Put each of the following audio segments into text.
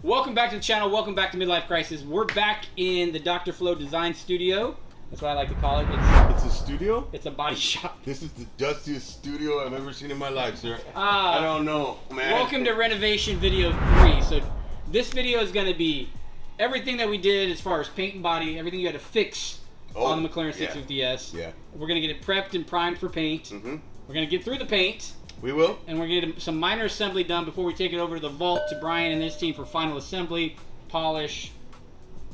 Welcome back to the channel. Welcome back to Midlife Crisis. We're back in the DrFlowDesign studio. That's what I like to call it. It's a studio? It's a body shop. This is the dustiest studio I've ever seen in my life, sir. I don't know, man. Welcome to renovation video 3. So this video is going to be everything that we did as far as paint and body, everything you had to fix on the McLaren 650S. Yeah. We're going to get it prepped and primed for paint. We're going to get through the paint. We will. And we're going to get some minor assembly done before we take it over to the vault to Brian and his team for final assembly, polish,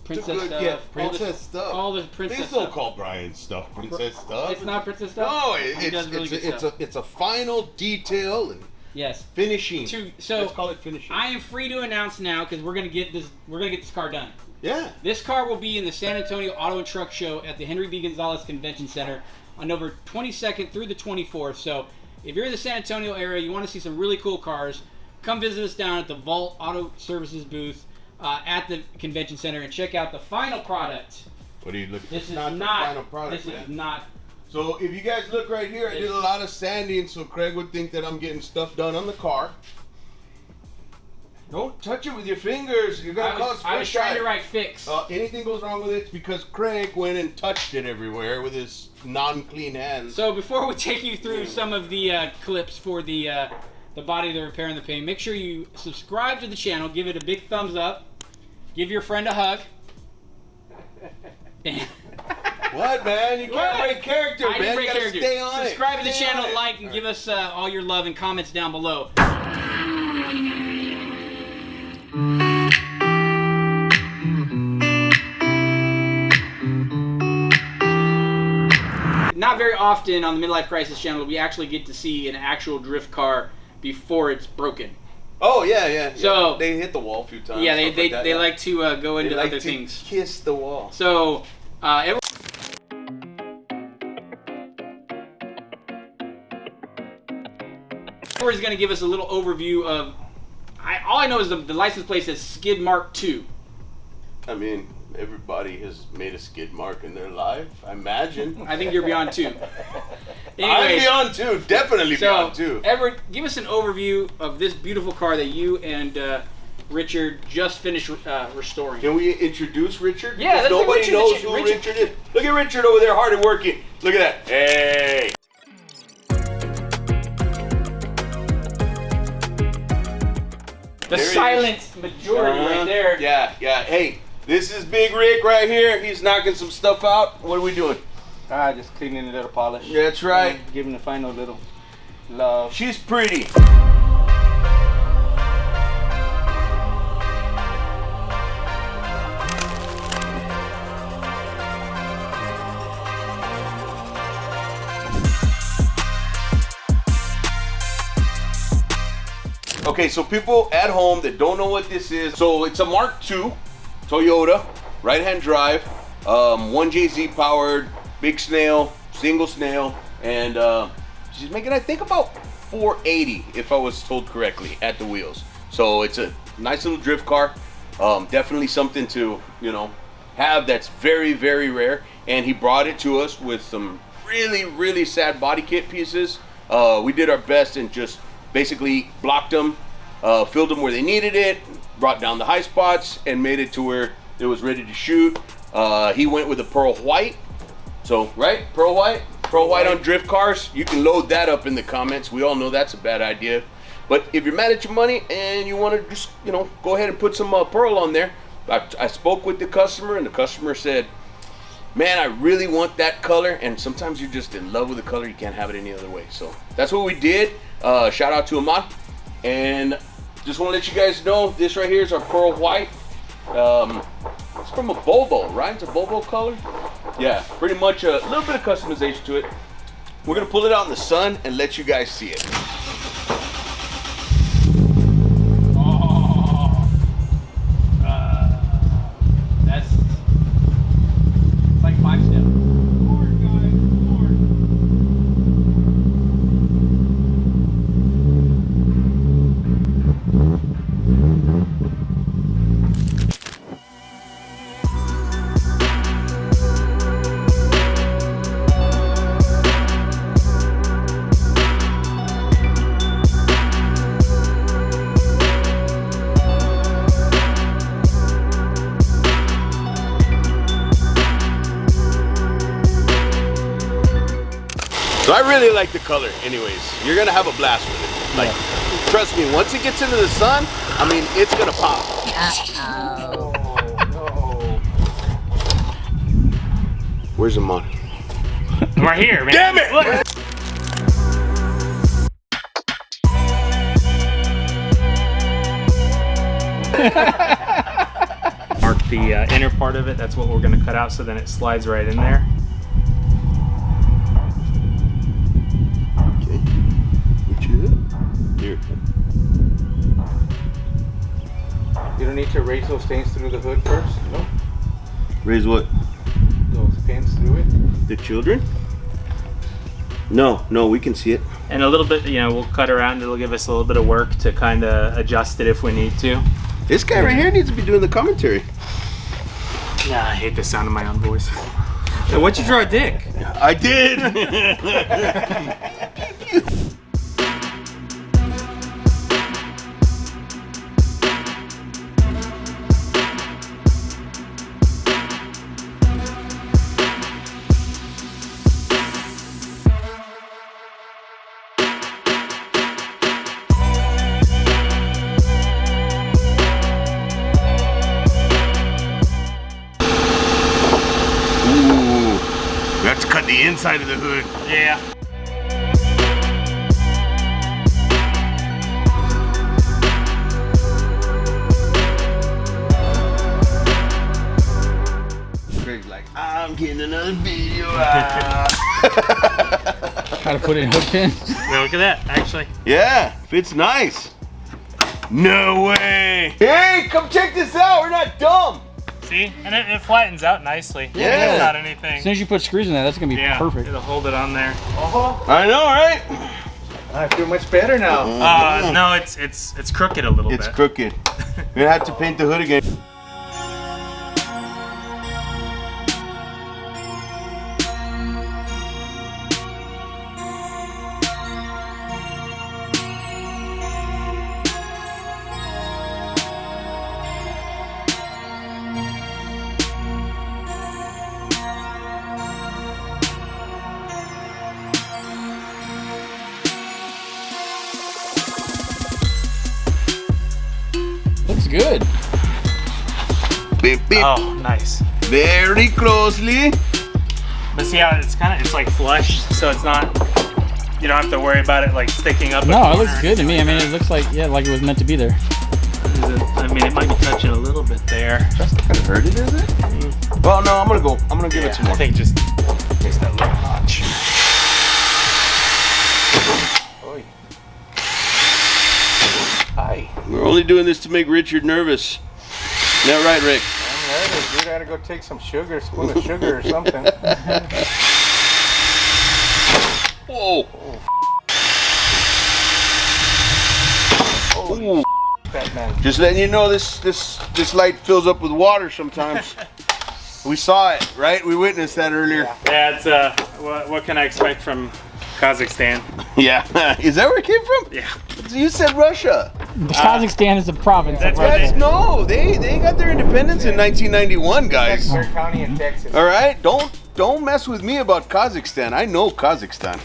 princess stuff. Yeah, princess stuff. All the princess stuff. Please don't call Brian stuff princess stuff. It's not princess stuff? No, it's a final detail and finishing. Let's call it finishing. I am free to announce now because we're going to get this car done. Yeah. This car will be in the San Antonio Auto and Truck Show at the Henry B. Gonzalez Convention Center on November 22nd through the 24th. So if you're in the San Antonio area, you want to see some really cool cars, come visit us down at the Vault Auto Services booth at the convention center and check out the final product. What are you looking for? This is not the final product. This is not. So if you guys look right here, I did a lot of sanding, so Craig would think that I'm getting stuff done on the car. Don't touch it with your fingers. You're gonna cause I was trying to write fix. Anything goes wrong with it, it's because Craig went and touched it everywhere with his non-clean hands. So before we take you through some of the clips for the body, the repair, and the paint, make sure you subscribe to the channel, give it a big thumbs up, give your friend a hug. What, man? You can't break character, man. You gotta stay on it. Subscribe to the channel, like, and give us all your love and comments down below. Not very often on the Midlife Crisis channel we actually get to see an actual drift car before it's broken. Oh yeah. So they hit the wall a few times. Yeah, they like to go into other things. Kiss the wall. So everyone's going to give us a little overview of. All I know is the license plate says Skid Mark II. I mean, everybody has made a skid mark in their life, I imagine. I think you're beyond 2. I'm beyond 2, definitely beyond 2. Edward, give us an overview of this beautiful car that you and Richard just finished restoring. Can we introduce Richard? Yeah, because nobody knows who Richard is. Look at Richard over there, hard and working. Look at that. Hey. The silent majority right there. Yeah. Hey, this is Big Rick right here. He's knocking some stuff out. What are we doing? Just cleaning a little polish. That's right. Giving the final little love. She's pretty. Okay, so people at home that don't know what this is, so it's a Mark II Toyota, right-hand drive, 1JZ powered, big snail, single snail, and she's making, I think, about 480, if I was told correctly, at the wheels. So it's a nice little drift car, definitely something to, have that's very, very rare. And he brought it to us with some really, really sad body kit pieces. We did our best and just basically blocked them, filled them where they needed it, brought down the high spots, and made it to where it was ready to shoot. He went with a pearl white. So, right? Pearl white? Pearl white on drift cars. You can load that up in the comments. We all know that's a bad idea. But if you're mad at your money and you want to just, go ahead and put some pearl on there. I spoke with the customer, and the customer said, man, I really want that color. And sometimes you're just in love with the color. You can't have it any other way. So that's what we did. Shout out to Ahmad. And just want to let you guys know, this right here is our pearl white. It's from a Volvo, right? It's a Volvo color. Yeah, pretty much a little bit of customization to it. We're gonna pull it out in the sun and let you guys see it. That's it's like 5-step. So I really like the color anyways. You're gonna have a blast with it. Like, trust me, once it gets into the sun, I mean, it's gonna pop. Oh, no. Where's the mod? We're here, man. Damn it! Look. Mark the inner part of it. That's what we're going to cut out, so then it slides right in there. Okay. What you here? You don't need to raise those things through the hood first? No? Raise what? Those pins through it? The children? No, we can see it. And a little bit, you know, we'll cut around. It'll give us a little bit of work to kind of adjust it if we need to. This guy right here needs to be doing the commentary. Nah, I hate the sound of my own voice. Hey, what'd you draw a dick? I did. Let's cut the inside of the hood. Yeah. Greg's like, I'm getting another video out. How to put in hook pins. Well, look at that, actually. Yeah, fits nice. No way. Hey, come check this out. We're not dumb. See? And it flattens out nicely. Yeah. It's not anything. As soon as you put screws in there, that's gonna be perfect. It'll hold it on there. I know, right? I feel much better now. No, it's crooked a little bit. It's crooked. We're gonna have to paint the hood again. Looks good. Beep, beep. Oh, nice. Very closely. But see how it's like flush, so it's not, you don't have to worry about it like sticking up. No, it looks good to me. I mean, it looks like, yeah, like it was meant to be there. I mean, it might be touching a little bit there. That's not gonna hurt it, is it? Well, no, I'm gonna give it some more. I think just makes that look notch. Hi. We're only doing this to make Richard nervous. Isn't that right, Rick? I'm ready. You gotta go take some sugar, spoon of sugar or something. Whoa. Holy Batman. Just letting you know, this light fills up with water sometimes. We saw it, right? We witnessed that earlier. Yeah, it's what can I expect from Kazakhstan? Yeah. Is that where it came from? Yeah. You said Russia. Kazakhstan is a province. That's of right. Russia. No, they got their independence in 1991, guys. That's Clark County in Texas. All right, don't mess with me about Kazakhstan. I know Kazakhstan.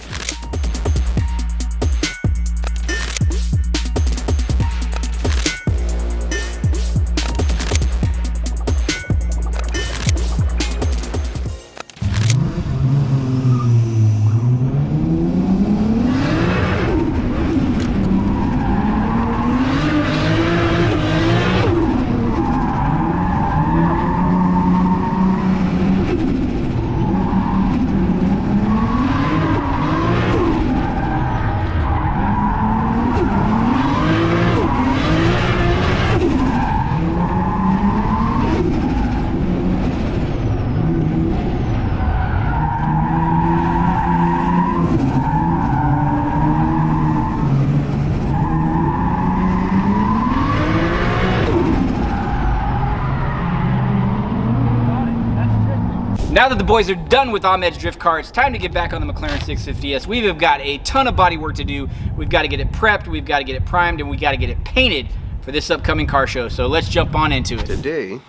Now that the boys are done with Ahmed's drift car, it's time to get back on the McLaren 650S. We've got a ton of body work to do. We've got to get it prepped, we've got to get it primed, and we've got to get it painted for this upcoming car show. So let's jump on into it. Today,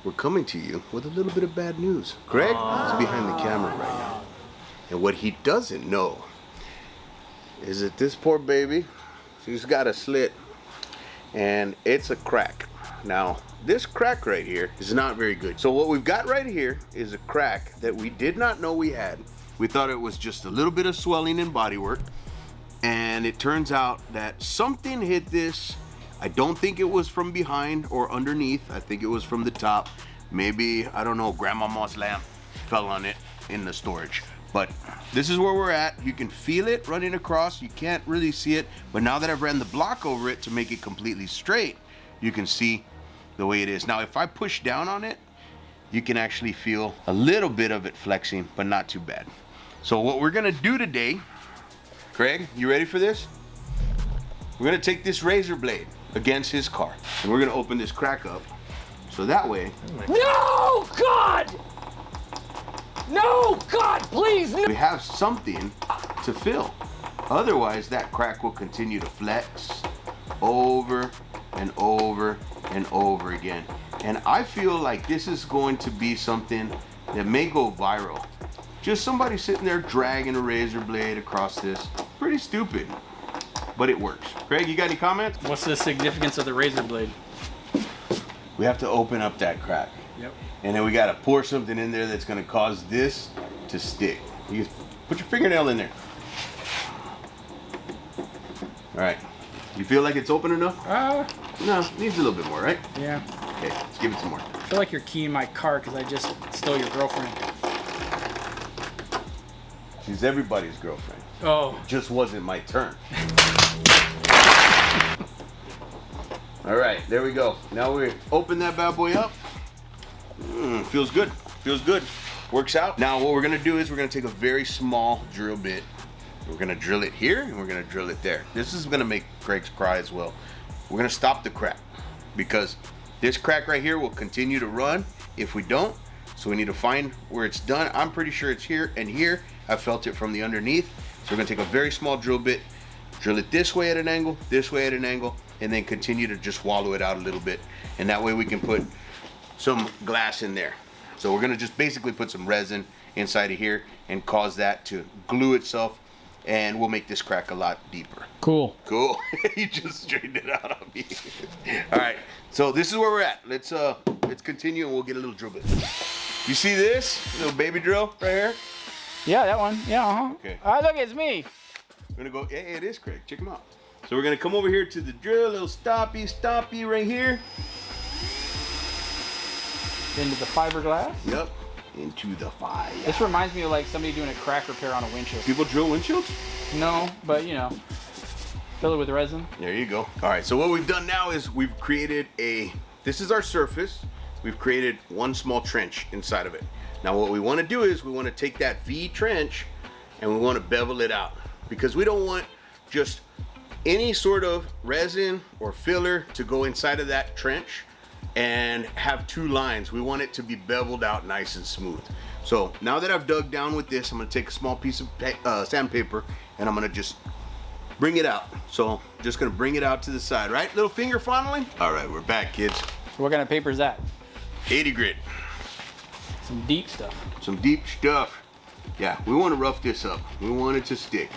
we're coming to you with a little bit of bad news. Greg is behind the camera right now. And what he doesn't know is that this poor baby, she's got a slit and it's a crack. Now, this crack right here is not very good. So what we've got right here is a crack that we did not know we had. We thought it was just a little bit of swelling in bodywork, and it turns out that something hit this. I don't think it was from behind or underneath. I think it was from the top. Maybe, I don't know, grandmama's lamp fell on it in the storage. But this is where we're at. You can feel it running across. You can't really see it, but now that I've ran the block over it to make it completely straight, you can see the way it is. Now, if I push down on it, you can actually feel a little bit of it flexing, but not too bad. So what we're gonna do today, Craig, you ready for this? We're gonna take this razor blade against his car, and we're gonna open this crack up, so that way. No, God! No, God, please! No. We have something to fill. Otherwise, that crack will continue to flex over and over and over again. And I feel like this is going to be something that may go viral. Just somebody sitting there dragging a razor blade across this. Pretty stupid, but it works. Craig, you got any comments? What's the significance of the razor blade? We have to open up that crack. Yep. And then we got to pour something in there that's going to cause this to stick. You put your fingernail in there. All right. You feel like it's open enough? No, needs a little bit more, right? Yeah. Okay, let's give it some more. I feel like you're keying my car because I just stole your girlfriend. She's everybody's girlfriend. Oh. It just wasn't my turn. All right, there we go. Now we open that bad boy up. Feels good. Feels good. Works out. Now what we're gonna do is we're gonna take a very small drill bit. We're gonna drill it here and we're gonna drill it there. This is gonna make Craig's cry as well. We're gonna stop the crack because this crack right here will continue to run if we don't. So we need to find where it's done. I'm pretty sure it's here and here. I felt it from the underneath. So we're gonna take a very small drill bit, drill it this way at an angle, this way at an angle, and then continue to just wallow it out a little bit. And that way we can put some glass in there. So we're gonna just basically put some resin inside of here and cause that to glue itself, and we'll make this crack a lot deeper. Cool. Cool. You just straightened it out on me. All right, so this is where we're at. Let's continue and we'll get a little drill bit. You see this little baby drill right here? Yeah, that one. Yeah, uh-huh. Okay. Oh, look, it's me. We're gonna go, hey, it is Craig, check him out. So we're gonna come over here to the drill, little stoppy right here. Into the fiberglass. Yep, into the fire. This reminds me of like somebody doing a crack repair on a windshield. People drill windshields? No, but you know, fill it with resin. There you go. All right, so what we've done now is we've created this is our surface. We've created one small trench inside of it. Now what we want to do is we want to take that V trench and we want to bevel it out, because we don't want just any sort of resin or filler to go inside of that trench and have two lines. We want it to be beveled out nice and smooth. So now that I've dug down with this, I'm gonna take a small piece of sandpaper and I'm gonna just bring it out. So just gonna bring it out to the side, right? Little finger fondling. All right, we're back, kids. What kind of paper is that? 80 grit. Some deep stuff. Some deep stuff. Yeah, we want to rough this up. We want it to stick.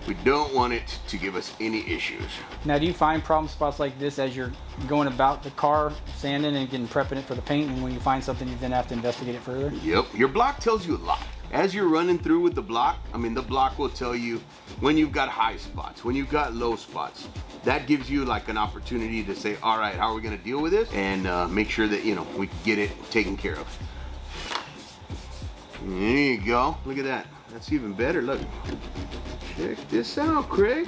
We don't want it to give us any issues. Now, do you find problem spots like this as you're going about the car, sanding and getting prepping it for the paint, and when you find something, you then have to investigate it further? Yep, your block tells you a lot. As you're running through with the block, the block will tell you when you've got high spots, when you've got low spots. That gives you like an opportunity to say, all right, how are we gonna deal with this? And make sure that, we can get it taken care of. There you go, look at that. That's even better, look. Check this out, Craig.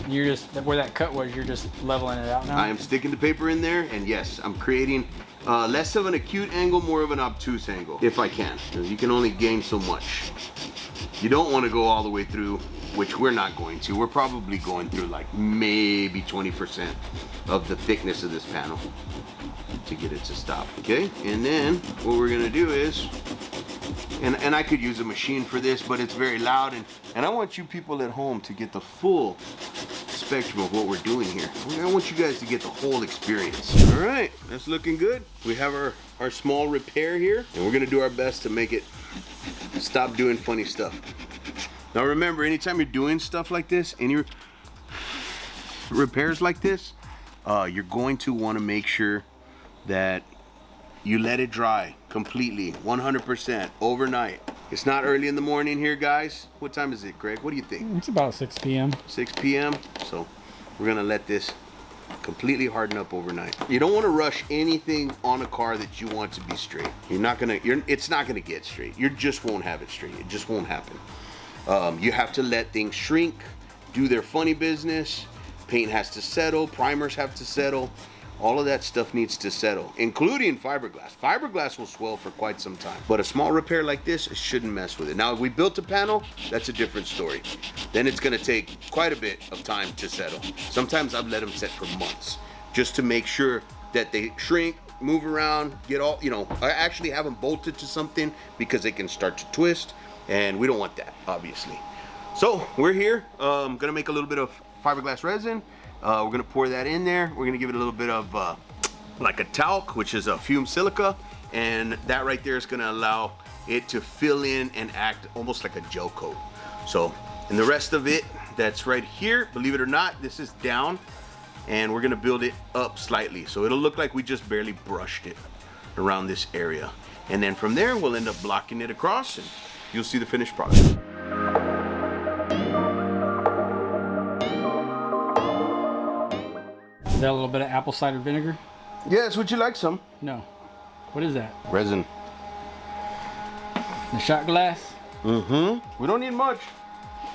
You're just, where that cut was, you're just leveling it out now? I am sticking the paper in there, and yes, I'm creating less of an acute angle, more of an obtuse angle, if I can. You can only gain so much. You don't want to go all the way through, which we're not going to. We're probably going through like maybe 20% of the thickness of this panel to get it to stop, okay? And then what we're gonna do is, and I could use a machine for this, but it's very loud, and I want you people at home to get the full spectrum of what we're doing here. I want you guys to get the whole experience. All right, that's looking good. We have our small repair here, and we're gonna do our best to make it Stop doing funny stuff. Now remember, anytime you're doing stuff like this, any repairs like this, you're going to want to make sure that you let it dry completely, 100%, overnight. It's not early in the morning here, guys. What time is it, Greg? What do you think? It's about 6 p.m. 6 p.m. So we're gonna let this completely harden up overnight. You don't want to rush anything on a car that you want to be straight. It's not gonna get straight. You just won't have it straight. It just won't happen. You have to let things shrink, do their funny business. Paint has to settle, primers have to settle. All of that stuff needs to settle, including fiberglass. Fiberglass will swell for quite some time, but a small repair like this, it shouldn't mess with it. Now, if we built a panel, that's a different story. Then it's gonna take quite a bit of time to settle. Sometimes I've let them set for months, just to make sure that they shrink, move around, get all, I actually have them bolted to something because they can start to twist, and we don't want that, obviously. So we're here, gonna make a little bit of fiberglass resin. We're gonna pour that in there. We're gonna give it a little bit of like a talc, which is a fumed silica, and that right there is gonna allow it to fill in and act almost like a gel coat. So, and the rest of it that's right here, believe it or not, this is down, and we're gonna build it up slightly. So it'll look like we just barely brushed it around this area. And then from there, we'll end up blocking it across, and you'll see the finished product. Is that a little bit of apple cider vinegar? Yes, would you like some? No. What is that? Resin. The shot glass? Mm-hmm. We don't need much.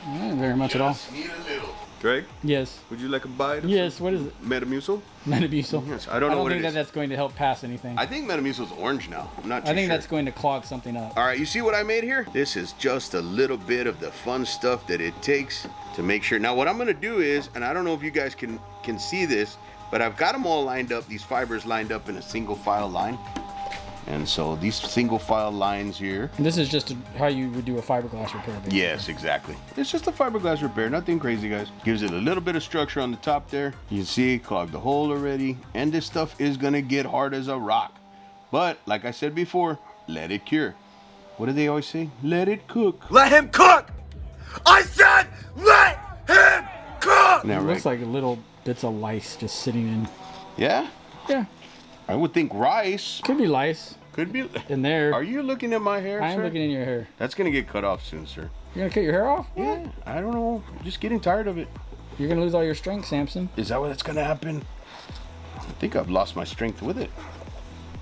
Not very much at all. Need a little. Greg? Yes. Would you like a bite? Yes, what is it? Metamucil? Metamucil. Yes, I don't know what it think is. that's going to help pass anything. I think Metamucil's orange now. I'm not too I think sure. that's going to clog something up. All right, you see what I made here? This is just a little bit of the fun stuff that it takes to make sure. Now what I'm gonna do is, and I don't know if you guys can see this, but I've got them all lined up, these fibers lined up in a single file line. And so these single file lines here. And this is just how you would do a fiberglass repair. Basically. Yes, exactly. It's just a fiberglass repair, nothing crazy, guys. Gives it a little bit of structure on the top there. You see, clogged the hole already. And this stuff is gonna get hard as a rock. But like I said before, let it cure. What do they always say? Let it cook. Let him cook! I said let him cook! It looks like little bits of lice just sitting in. Yeah? Yeah. I would think rice. Could be lice. Could be. In there. Are you looking at my hair, I am sir? looking in your hair. That's gonna get cut off soon, sir. You're gonna cut your hair off? Yeah. I don't know. I'm just getting tired of it. You're gonna lose all your strength, Samson. Is that what's gonna happen? I think I've lost my strength with it.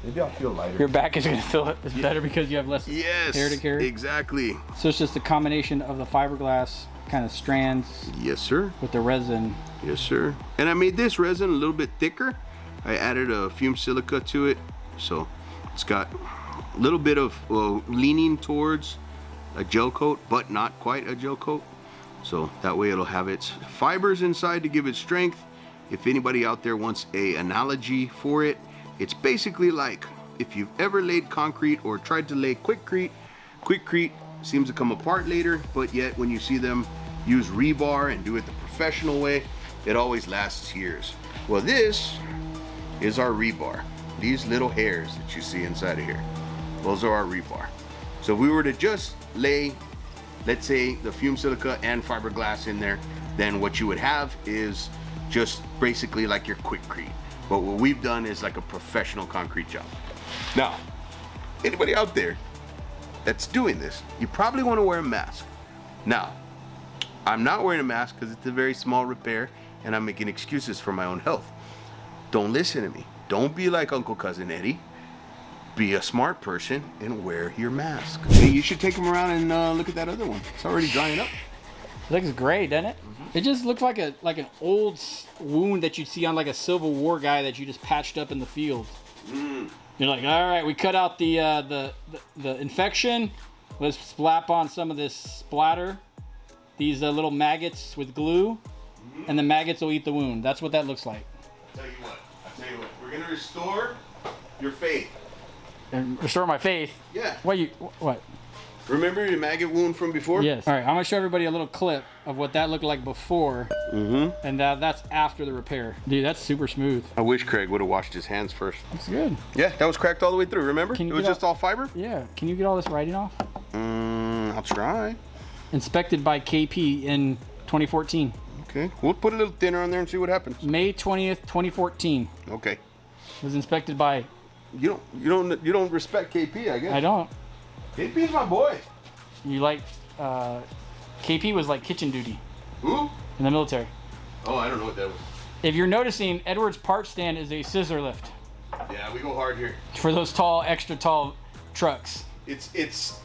Maybe I'll feel lighter. Your back is gonna feel it. It's better because you have less hair to carry. Exactly. So it's just a combination of the fiberglass kind of strands Yes, sir. with the resin. Yes, sir. And I made this resin a little bit thicker. I added a fumed silica to it, so it's got a little bit of leaning towards a gel coat, but not quite a gel coat. So that way it'll have its fibers inside to give it strength. If anybody out there wants an analogy for it, it's basically like if you've ever laid concrete or tried to lay quickcrete. Quickcrete seems to come apart later, but yet when you see them use rebar and do it the professional way, it always lasts years. Well, this is our rebar. These little hairs that you see inside of here, those are our rebar. So if we were to just lay, let's say, the fumed silica and fiberglass in there, then what you would have is just basically like your quickcrete. But what we've done is like a professional concrete job. Now, anybody out there that's doing this, you probably want to wear a mask. Now, I'm not wearing a mask because it's a very small repair and I'm making excuses for my own health. Don't listen to me. Don't be like Uncle Cousin Eddie. Be a smart person and wear your mask. Hey, you should take them around and look at that other one. It's already drying up. It looks great, doesn't it? It just looks like an old wound that you'd see on like a Civil War guy that you just patched up in the field. You're like, all right, we cut out the infection. Let's slap on some of this splatter. These little maggots with glue, and the maggots will eat the wound. That's what that looks like. I'll tell you what, we're gonna restore your faith. And restore my faith. Yeah. What? Remember your maggot wound from before? Yes. All right, I'm gonna show everybody a little clip of what that looked like before, and that's after the repair. Dude, that's super smooth. I wish Craig would have washed his hands first. That's good. Yeah, that was cracked all the way through, remember? Can It you was get just all fiber? Yeah. Can you get all this writing off? I'll try. Inspected by KP in 2014. Okay, we'll put a little thinner on there and see what happens. May 20th, 2014. Okay. Was inspected by. You don't respect KP, I guess. I don't. KP's my boy. You like. KP was like kitchen duty. Who? In the military. Oh, I don't know what that was. If you're noticing, Edward's part stand is a scissor lift Yeah, we go hard here. for those tall, extra tall trucks.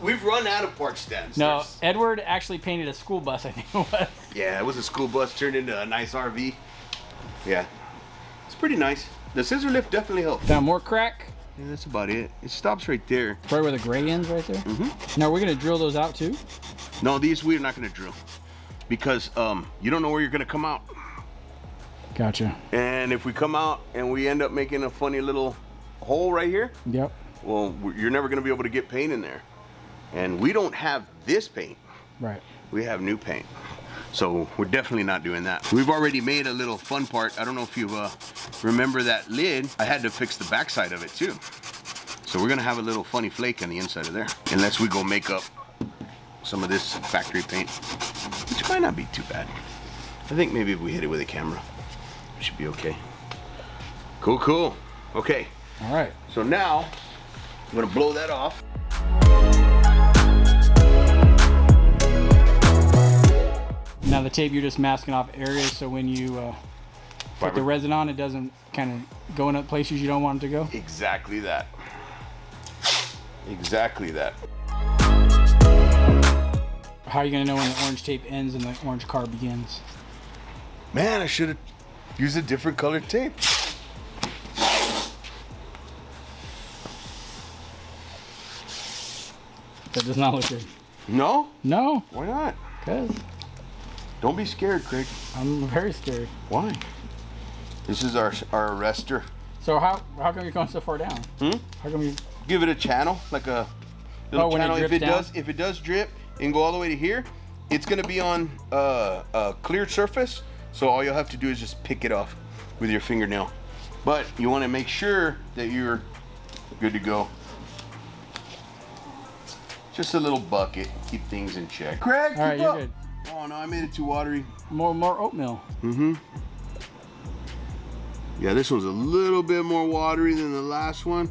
We've run out of park stands. No, Edward actually painted a school bus, I think it was. Yeah, it was a school bus turned into a nice RV. Yeah, it's pretty nice. The scissor lift definitely helps. Now more crack. Yeah, that's about it. It stops right there. Right where the gray ends, right there. Mm-hmm. Now we're gonna drill those out too. No, these we're not gonna drill because you don't know where you're gonna come out. Gotcha. And if we come out and we end up making a funny little hole right here, Yep. well, you're never gonna be able to get paint in there. And we don't have this paint. Right. We have new paint. So we're definitely not doing that. We've already made a little fun part. I don't know if you remember that lid. I had to fix the backside of it too. So we're gonna have a little funny flake on the inside of there. Unless we go make up some of this factory paint, which might not be too bad. I think maybe if we hit it with a camera, it should be okay. Cool, cool. Okay. All right. So now I'm gonna blow that off. Now the tape, you're just masking off areas so when you put the resin on, it doesn't kind of go in places you don't want it to go. Exactly that. Exactly that. How are you gonna know when the orange tape ends and the orange car begins? Man, I should have used a different colored tape. That does not look good. No? No, Why not? because Don't be scared, Craig. I'm very scared. Why? This is our arrestor. So how come you're going so far down? How come you? Give it a channel, like a little when it channel. drips If it does drip and go all the way to here, it's gonna be on a clear surface. So all you'll have to do is just pick it off with your fingernail. But you want to make sure that you're good to go. Just a little bucket, keep things in check. Craig, All right, keep you're up. good. Oh no, I made it too watery. More oatmeal. Yeah, this one's a little bit more watery than the last one.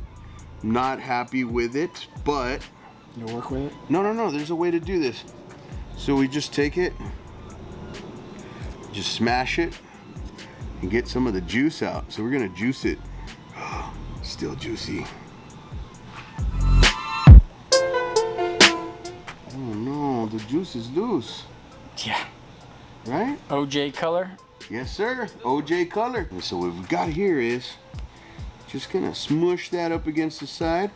Not happy with it, but You'll work with it. no, there's a way to do this. So we just take it, just smash it, and get some of the juice out. So we're gonna juice it. Still juicy. Oh no, the juice is loose. Yeah. Right? OJ color. Yes, sir. OJ color. And so what we've got here is just gonna smush that up against the side.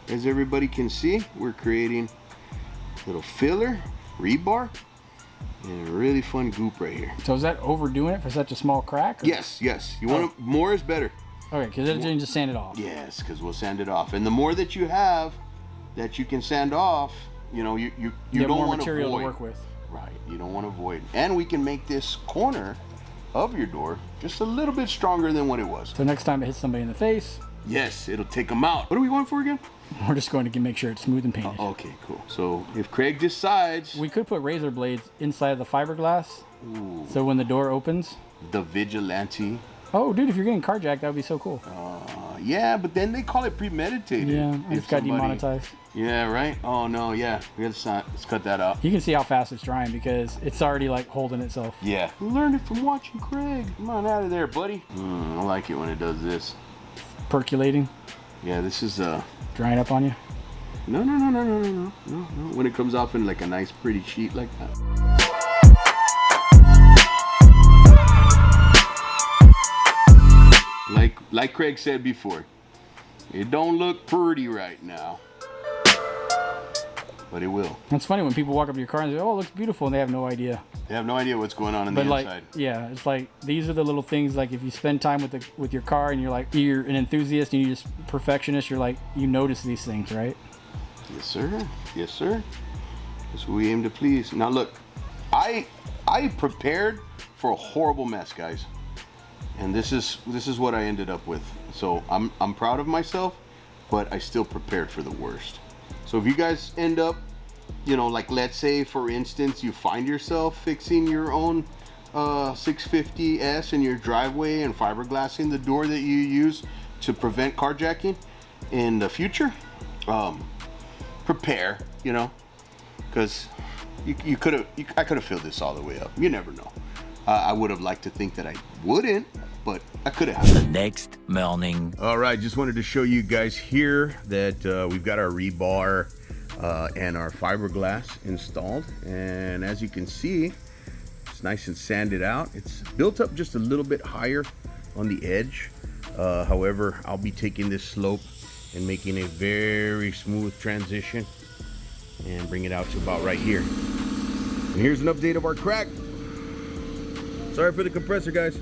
As everybody can see, we're creating a little filler, rebar, and a really fun goop right here. So is that overdoing it for such a small crack? Or? Yes. You want to, more is better. Okay, because it didn't just sand it off. Yes, because we'll sand it off. And the more that you have that you can sand off, you know, you have don't more want material to void. to work with. Right, you don't want to void. And we can make this corner of your door just a little bit stronger than what it was. So next time it hits somebody in the face, Yes, it'll take them out. What are we going for again? we're just going to make sure it's smooth and painted. Okay, cool. So if Craig decides, We could put razor blades inside of the fiberglass, so when the door opens. the vigilante. Oh, dude, if you're getting carjacked, that would be so cool. Yeah, but then they call it premeditated. Yeah, If it's got somebody- demonetized. Yeah, right? Oh, no, yeah. Let's cut that out. You can see how fast it's drying because it's already like holding itself. Yeah. Learned it from watching Craig. Come on out of there, buddy. I like it when it does this. Percolating, Yeah, this is drying up on you. no. When it comes off in like a nice pretty sheet like that. Like Craig said before, it don't look pretty right now, but it will. It's funny when people walk up to your car and say, "Oh, it looks beautiful," and they have no idea. They have no idea what's going on But the like, inside. yeah, it's like these are the little things. Like if you spend time with your car and you're an enthusiast and you're just perfectionist, you're like you notice these things, right? Yes, sir. Yes, sir. That's what we aim to please. Now look, I prepared for a horrible mess, guys. And this is what I ended up with. So I'm proud of myself, but I still prepared for the worst. So if you guys end up you know, like let's say for instance you find yourself fixing your own 650S in your driveway and fiberglassing the door that you use to prevent carjacking in the future, prepare, you know, because I could have filled this all the way up. You never know. I would have liked to think that I wouldn't, but I could have. The next morning. All right, just wanted to show you guys here that we've got our rebar and our fiberglass installed, and as you can see, it's nice and sanded out. It's built up just a little bit higher on the edge. However, I'll be taking this slope and making a very smooth transition and bring it out to about right here. And here's an update of our crack. Sorry for the compressor, guys.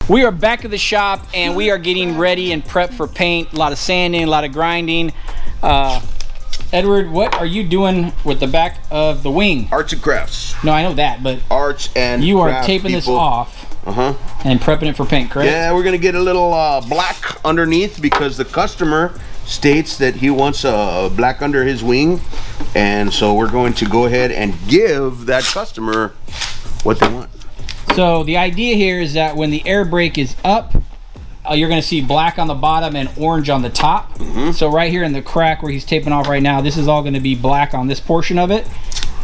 We are back at the shop and we are getting ready and prepped for paint. A lot of sanding, a lot of grinding. Edward, what are you doing with the back of the wing? Arts and crafts. No, I know that, but arts and you are craft taping this people. off and prepping it for paint, correct? Yeah, we're gonna get a little black underneath because the customer states that he wants a black under his wing, and so we're going to go ahead and give that customer what they want. So the idea here is that when the air brake is up, you're going to see black on the bottom and orange on the top. So right here in the crack where he's taping off right now, this is all going to be black on this portion of it.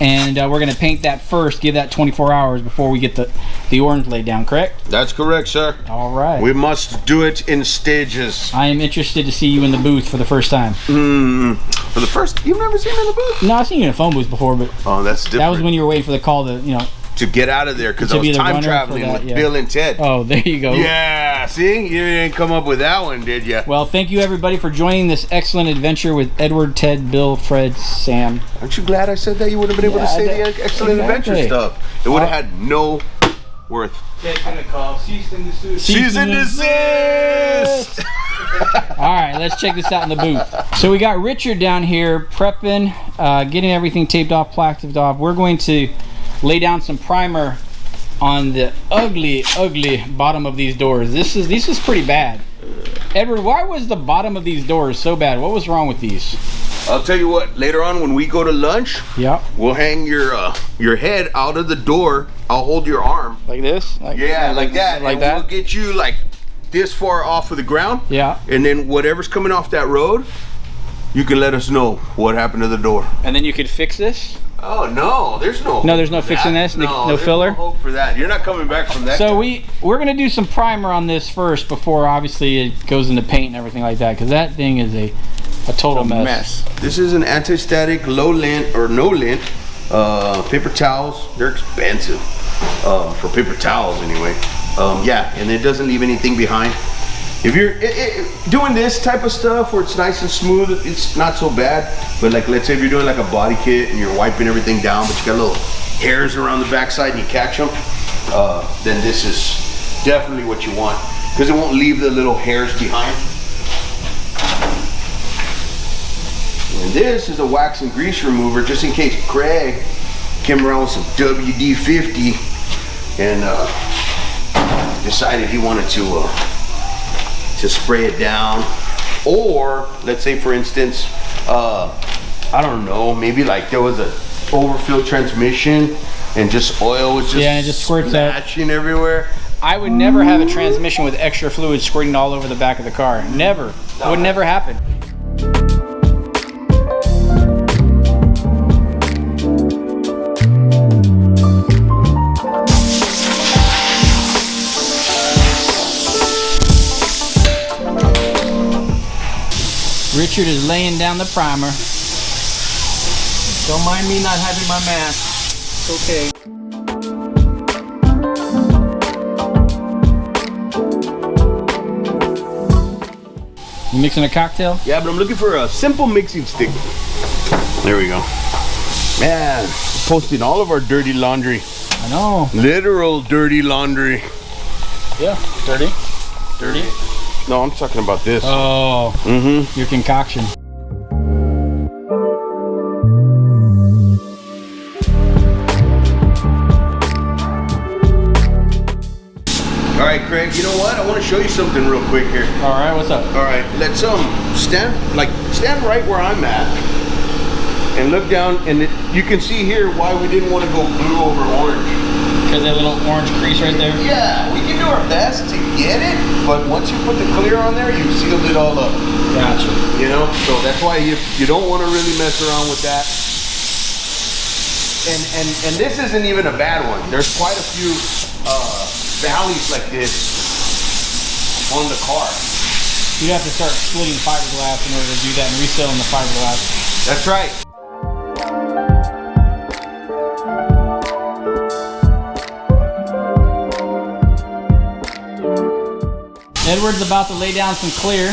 And we're going to paint that first, give that 24 hours before we get the orange laid down, correct? That's correct, sir. All right. We must do it in stages. I am interested to see you in the booth for the first time. For the first, you've never seen me in the booth? No, I've seen you in a phone booth before, but oh, that's different. That was when you were waiting for the call to, you know, to get out of there because I was time traveling with Bill and Ted. Oh, there you go. Yeah, see? You didn't come up with that one, did you? Well, thank you everybody for joining this excellent adventure with Edward, Ted, Bill, Fred, Sam. Aren't you glad I said that? You would have been able to say the excellent adventure stuff. It would have had no worth. Ted's gonna call cease and desist. Cease and desist! All right, let's check this out in the booth. So we got Richard down here prepping, getting everything taped off, plastic off. We're going to lay down some primer on the ugly bottom of these doors. This is pretty bad. Edward, why was the bottom of these doors so bad? What was wrong with these? I'll tell you what, later on when we go to lunch, we'll hang your head out of the door. I'll hold your arm. Like this? Like that. Like and that? We'll get you like this far off of the ground. Yeah. And then whatever's coming off that road, you can let us know what happened to the door. And then you could fix this? Oh no, there's no. No, there's no fixing this. No filler. No hope for that. You're not coming back from that. So we're gonna do some primer on this first before obviously it goes into paint and everything like that, because that thing is a total mess. This is an anti-static, low lint or no lint paper towels. They're expensive for paper towels anyway. Yeah, and it doesn't leave anything behind. If you're doing this type of stuff where it's nice and smooth, it's not so bad. But like, let's say if you're doing like a body kit and you're wiping everything down, but you got little hairs around the backside and you catch them, then this is definitely what you want, because it won't leave the little hairs behind. And this is a wax and grease remover, just in case Craig came around with some WD-50 and decided he wanted to spray it down. Or let's say for instance, I don't know, maybe like there was a overfilled transmission and just oil was just, it just squirts splashing everywhere. I would never have a transmission with extra fluid squirting all over the back of the car. Never. It would never happen. Richard is laying down the primer. Don't mind me not having my mask. It's okay. You mixing a cocktail? Yeah, but I'm looking for a simple mixing stick. There we go. Man, posting all of our dirty laundry. I I know. Literal dirty laundry. Yeah, dirty. Dirty. No, I'm talking about this. Oh. Mm-hmm. Your concoction. All right, Craig, you know what? I want to show you something real quick here. All right, what's up? All right, let's stand right where I'm at and look down, and you can see here why we didn't want to go blue over orange. Because that little orange crease right there? Yeah, we can do our best to get it, but once you put the clear on there, you've sealed it all up. Gotcha. You know, so that's why you don't want to really mess around with that. And this isn't even a bad one. There's quite a few valleys like this on the car. You'd have to start splitting fiberglass in order to do that and reselling the fiberglass. That's right. Edward's about to lay down some clear.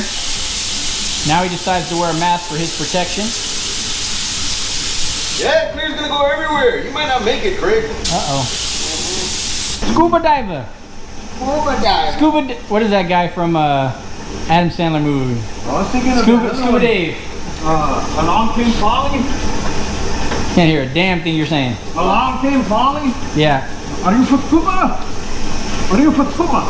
Now he decides to wear a mask for his protection. Yeah, clear's gonna go everywhere. You might not make it, Craig. Uh-oh. Scuba diver. Scuba, what is that guy from Adam Sandler movie? I was thinking of Scuba Dave. Along Came Polly. Can't hear a damn thing you're saying. Along Came Polly. Yeah. Are you for Puma? Are you for Puma?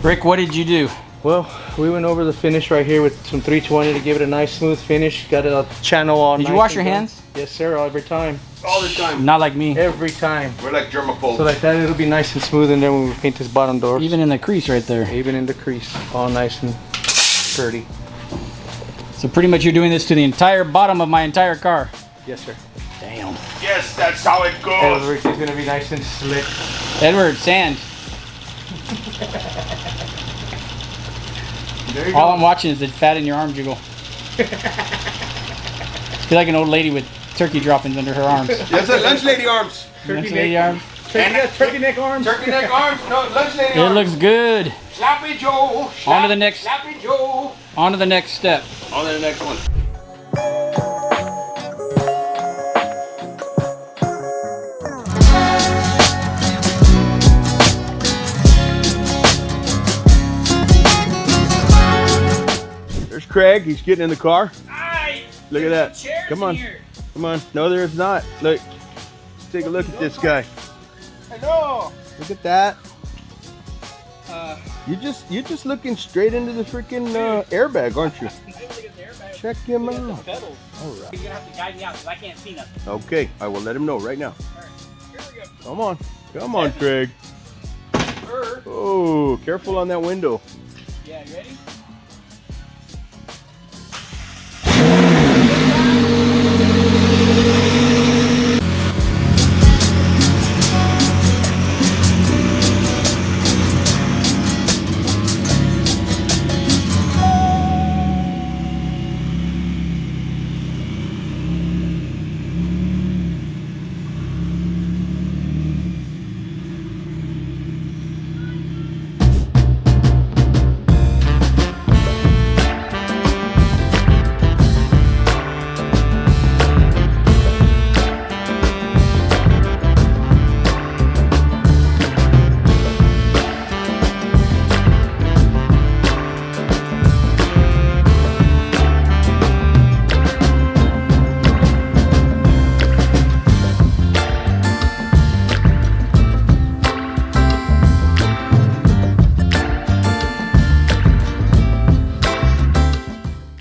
Rick, what did you do? Well, we went over the finish right here with some 320 to give it a nice smooth finish. Got a channel on. Did you wash your hands? Yes, sir. Every time. All the time. Not like me. Every time. We're like germaphobes. So like that, it'll be nice and smooth in there when we paint this bottom door. Even in the crease right there. Even in the crease, all nice and sturdy. So pretty much you're doing this to the entire bottom of my entire car. Yes, sir. Damn. Yes, that's how it goes. Everything's gonna be nice and slick. Edward, sand. There you All go. I'm watching is the fat in your arm jiggle. Feel like an old lady with turkey droppings under her arms. That's a lunch lady arms. Lunch lady arms. Turkey neck arms. Turkey neck arms. No, lunch lady It arms. looks good. Slappy Joe. On to the next. Slappy Joe. On to the next step. On to the next one. There's Craig. He's getting in the car. Look at that. Come on. Come on. No, there's not. Look. Let's take a look at this guy. Hello. Look at that. You're just looking straight into the freaking airbag, aren't you? Check him out. All right. You're gonna have to guide me out because I can't see nothing. Okay, I will let him know right now. Here we go. Come on. Come on, Craig. Oh, careful on that window. Yeah, you ready?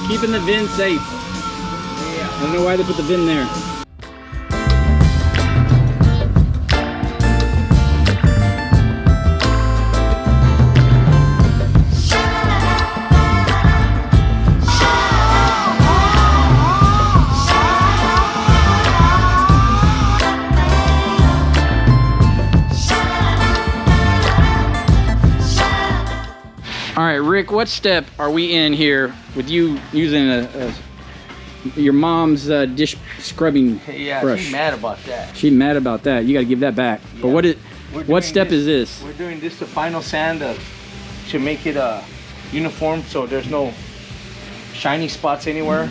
Keeping the VIN safe. I don't know why they put the VIN there. All right, Rick, what step are we in here with you using your mom's dish scrubbing Yeah, brush? she's mad about that. She's mad about that. You got to give that back. Yeah. But What step is this? We're doing this to final sand to make it uniform, so there's no shiny spots anywhere.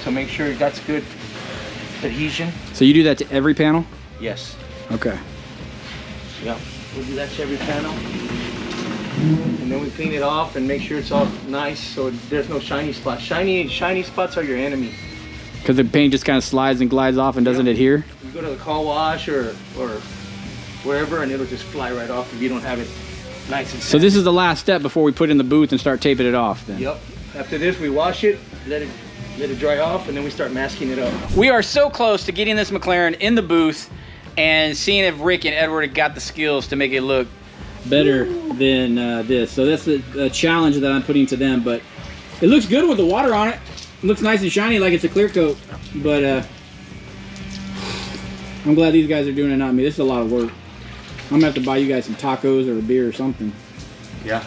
To make sure it got good adhesion. So you do that to every panel? Yes. Okay. Yeah. We'll do that to every panel. And then we clean it off and make sure it's all nice so there's no shiny spots. Shiny spots are your enemy. Because the paint just kind of slides and glides off and doesn't adhere? You go to the car wash or wherever and it'll just fly right off if you don't have it nice and So this is the last step before we put it in the booth and start taping it off then? Yep. After this we wash it, let it dry off, and then we start masking it up. We are so close to getting this McLaren in the booth and seeing if Rick and Edward got the skills to make it look better than this. So that's a challenge that I'm putting to them, but it looks good with the water on it. It looks nice and shiny like it's a clear coat, but I'm glad these guys are doing it, not me. This is a lot of work. I'm gonna have to buy you guys some tacos or a beer or something. Yeah.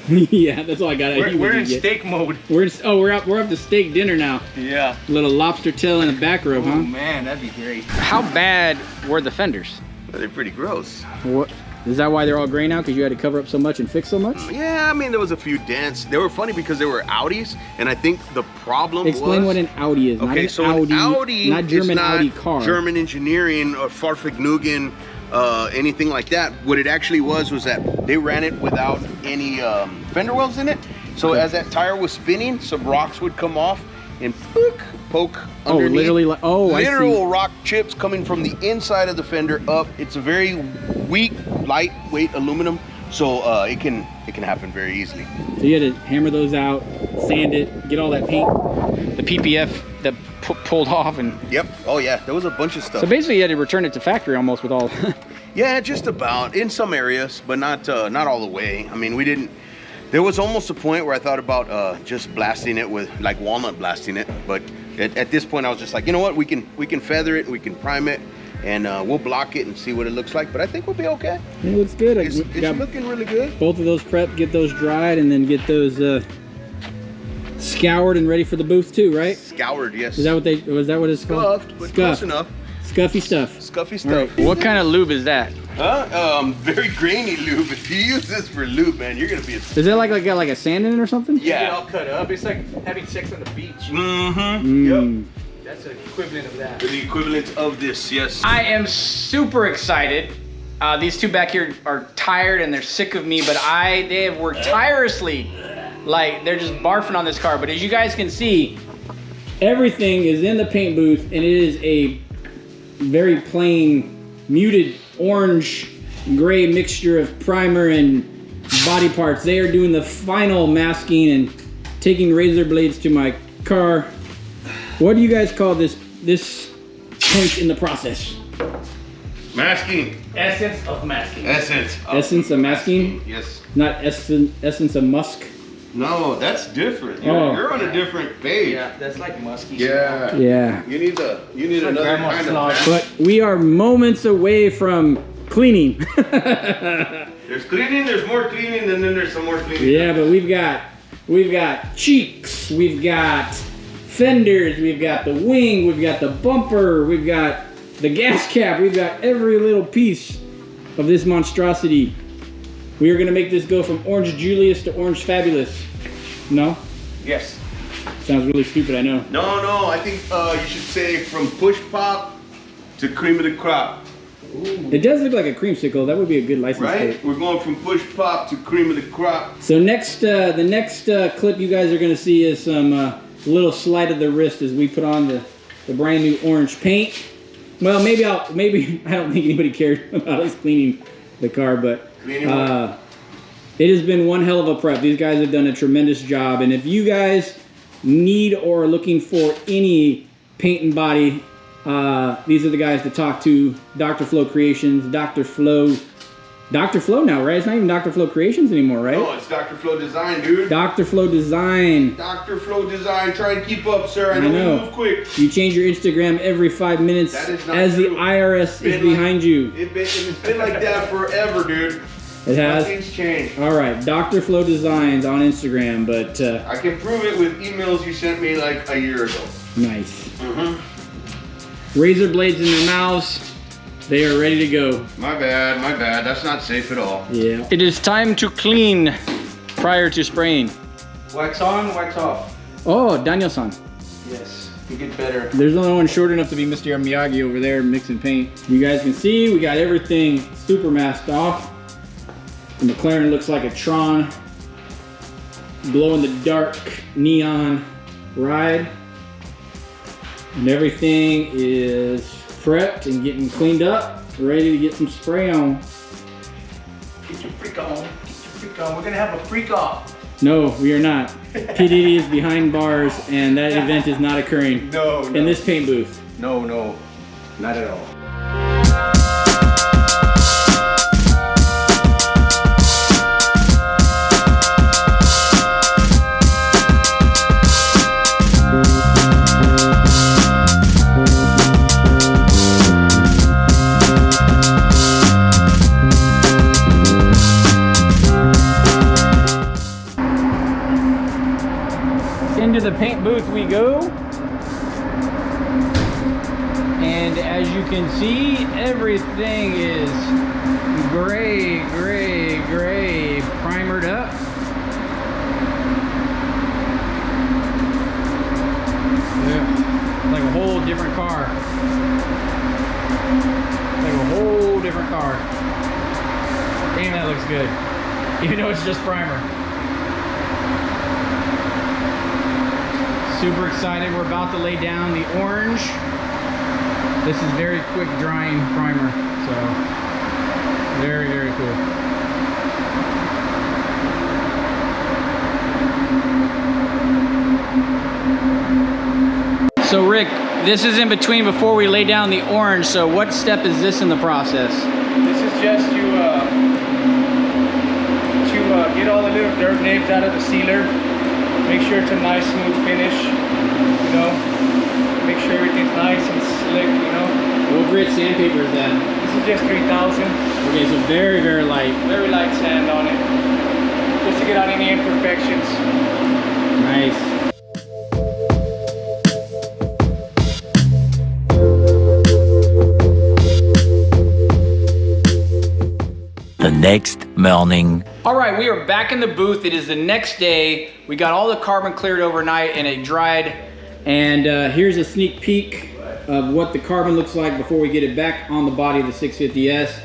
Yeah, that's all I got. We're in steak mode. We're up to steak dinner now. Yeah. A little lobster tail and a back rub, Oh huh? man, that'd be great. How bad were the fenders? They're pretty gross. What? Is that why they're all gray now? Because you had to cover up so much and fix so much? Yeah, I mean, there was a few dents. They were funny because they were Audis, and I think the problem Explain was... what an Audi is. Okay, not an so Audi, an Audi not German is not Audi car. German engineering or Farfignugan, anything like that. What it actually was that they ran it without any fender wells in it. So as that tire was spinning, some rocks would come off and poke underneath. Literally, I see. Literal rock chips coming from the inside of the fender up. It's a very weak, lightweight aluminum, so it can happen very easily. So you had to hammer those out, sand it, get all that paint, the PPF that pulled off, and Yep. Oh yeah, there was a bunch of stuff. so basically you had to return it to factory almost with all. Yeah, just about in some areas, but not all the way. I mean, we didn't. There was almost a point where I thought about just blasting it with like walnut blasting it, but at this point I was just like, you know what, we can feather it, we can prime it, and we'll block it and see what it looks like. But I think we'll be okay. It looks good. It's got looking really good. both of those prepped, get those dried, and then get those scoured and ready for the booth too, right? Scoured, yes. Is that what it's called? Scuffed, but close enough. Scuffy stuff. Scuffy All right. stuff. What kind of lube is that? Very grainy lube. If you use this for lube, man, you're gonna be a... Is that like got like a sand in it or something? Get it all Yeah. cut up. It's like having sex on the beach. Mm-hmm. Yep. That's the equivalent of that. The equivalent of this, yes. I am super excited. These two back here are tired and they're sick of me, but they have worked tirelessly. Like, they're just barfing on this car. But as you guys can see, everything is in the paint booth, and it is a very plain, muted orange gray mixture of primer and body parts. They are doing the final masking and taking razor blades to my car. What do you guys call this point in the process? Masking. Essence of masking. Essence of masking? Yes. Not essence of musk? No, that's different. Oh. You're on a different page. Yeah, that's like musky. Yeah. Yeah. You need like another grandma's kind slog. of. But we are moments away from cleaning. There's cleaning. There's more cleaning, and then there's some more cleaning. Yeah, but we've got cheeks, we've got fenders, we've got the wing, we've got the bumper, we've got the gas cap, we've got every little piece of this monstrosity. We are gonna make this go from Orange Julius to Orange Fabulous. No? Yes. Sounds really stupid, I know. No. I think you should say from push pop to cream of the crop. It does look like a creamsicle. That would be a good license Right? plate. We're going from push pop to cream of the crop. So the next clip you guys are gonna see is some little sleight of the wrist as we put on the brand new orange paint. Well, maybe I don't think anybody cares about us cleaning the car, but it has been one hell of a prep. These guys have done a tremendous job, and if you guys need or are looking for any paint and body, these are the guys to talk to. Dr. Flow Creations, Dr. Flow now, right? It's not even Dr. Flow Creations anymore, right? No, it's DrFlowDesign, dude. Dr. Flow Design. DrFlowDesign. Try and keep up, sir. I I know. know we move quick. You change your Instagram every 5 minutes That is not as the true. IRS is behind you. It's been like that forever, dude. It has. Nothing's changed. All right, Dr. Flow Designs on Instagram, but I can prove it with emails you sent me like a year ago. nice. Mm-hmm. Razor blades in their mouths. They are ready to go. My bad. That's not safe at all. Yeah. It is time to clean prior to spraying. Wax on, wax off. Oh, Daniel-san. Yes, you get better. There's only one short enough to be Mr. Miyagi over there mixing paint. You guys can see we got everything super masked off. The McLaren looks like a Tron glow in the dark neon ride. And everything is prepped and getting cleaned up, ready to get some spray on. Get your freak on. Get your freak on. We're gonna have a freak off. No, we are not. PDD is behind bars and that event is not occurring in this paint booth. No, not at all. Into the paint booth we go. And as you can see, everything is gray, primered up. Yeah, like a whole different car. Like a whole different car. Damn, that looks good. Even though it's just primer. Super excited. We're about to lay down the orange. This is very quick drying primer, so very, very cool. So Rick, this is in between before we lay down the orange, so what step is this in the process? This is just to get all the little dirt nibs out of the sealer. Make sure it's a nice smooth finish, you know. Make sure everything's nice and slick, you know. What grit sandpaper is that? This is just 3000. Okay, so very, very light. Very light sand on it. Just to get out any imperfections. Nice. The next morning. All right, we are back in the booth. It is the next day. We got all the carbon cleared overnight and it dried. And here's a sneak peek of what the carbon looks like before we get it back on the body of the 650S.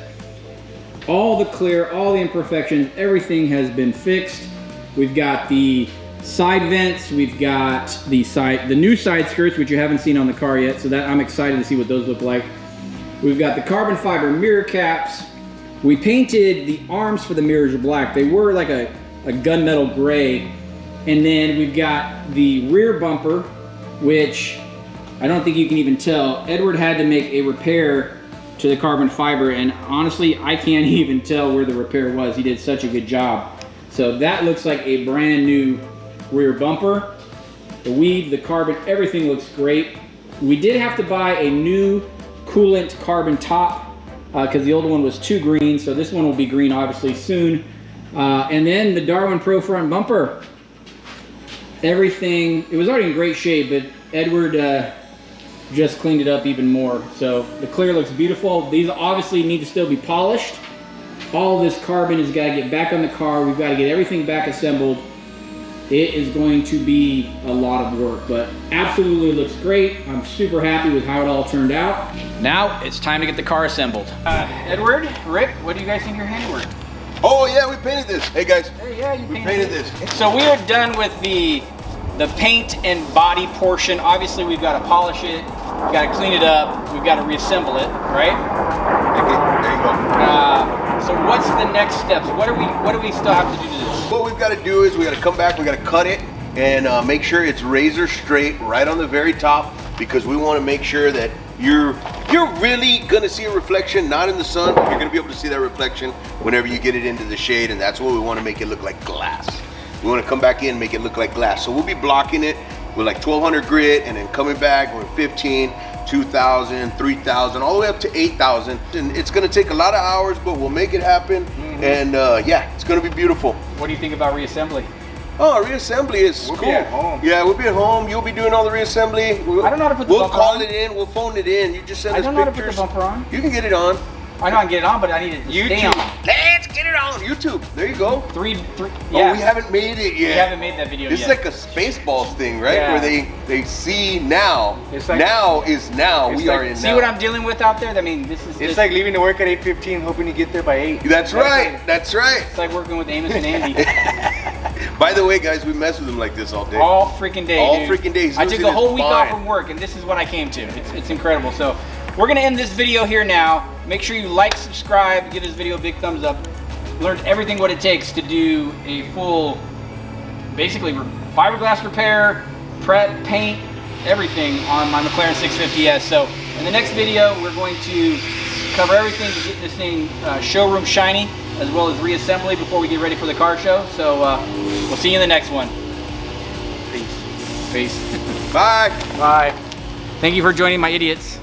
All the clear, all the imperfections, everything has been fixed. We've got the side vents, we've got the new side skirts, which you haven't seen on the car yet, so that I'm excited to see what those look like. We've got the carbon fiber mirror caps. We painted the arms for the mirrors black. They were like a gunmetal gray. And then we've got the rear bumper, which I don't think you can even tell. Edward had to make a repair to the carbon fiber, and honestly, I can't even tell where the repair was. He did such a good job. So that looks like a brand new rear bumper. The weave, the carbon, everything looks great. We did have to buy a new coolant carbon top because the old one was too green, so this one will be green obviously soon. And then the Darwin Pro front bumper. Everything, it was already in great shape, but Edward just cleaned it up even more. So the clear looks beautiful. These obviously need to still be polished. All this carbon has got to get back on the car. We've got to get everything back assembled. It is going to be a lot of work, but absolutely looks great. I'm super happy with how it all turned out. Now it's time to get the car assembled. Edward, Rick, what do you guys think of your handiwork? Oh yeah, we painted this. Hey guys, Hey, yeah, you we painted this. So we are done with the paint and body portion. Obviously, we've got to polish it, we've got to clean it up, we've got to reassemble it, right? Okay, there you go. So what's the next steps? What do we still have to do to this? What we've got to do is we got to come back, we got to cut it and make sure it's razor straight right on the very top, because we want to make sure that you're really gonna see a reflection, not in the sun, but you're gonna be able to see that reflection whenever you get it into the shade, and that's what we want to make it look like glass. We want to come back in and make it look like glass. So we'll be blocking it with like 1200 grit and then coming back with 15, 2000, 3000, all the way up to 8000. And it's gonna take a lot of hours, but we'll make it happen. And yeah, it's gonna be beautiful. What do you think about reassembly? Oh, reassembly is We'll cool. be at home. Yeah, we'll be at home. You'll be doing all the reassembly. I don't know how to put the We'll bumper call on. it in. We'll phone it in. You just send I us don't know how to put pictures. the bumper on. You can get it on I know I can get it on, but I need it to stay YouTube. on. Let's get it on YouTube. There you go. Three. Oh, Yeah. we haven't made it yet. We haven't made that video It's yet. like a Spaceballs thing, right? Yeah. Where they see now. It's like- now is now. it's We like- are in See now. what I'm dealing with out there? I mean, this is It's just, like leaving to work at 8:15, hoping to get there by 8. That's right. That's right. it's like working with Amos and Andy By the way, guys, we mess with them like this all day. all freaking day. All dude. freaking day. He's I took losing a whole his week off mind. from work, and this is what I came to. It's incredible. So we're gonna end this video here now. Make sure you like, subscribe, give this video a big thumbs up. Learned everything what it takes to do a full, basically fiberglass repair, prep, paint, everything on my McLaren 650S. So in the next video, we're going to cover everything to get this thing showroom shiny, as well as reassembly before we get ready for the car show. So we'll see you in the next one. Peace. Bye. Bye. Thank you for joining my idiots.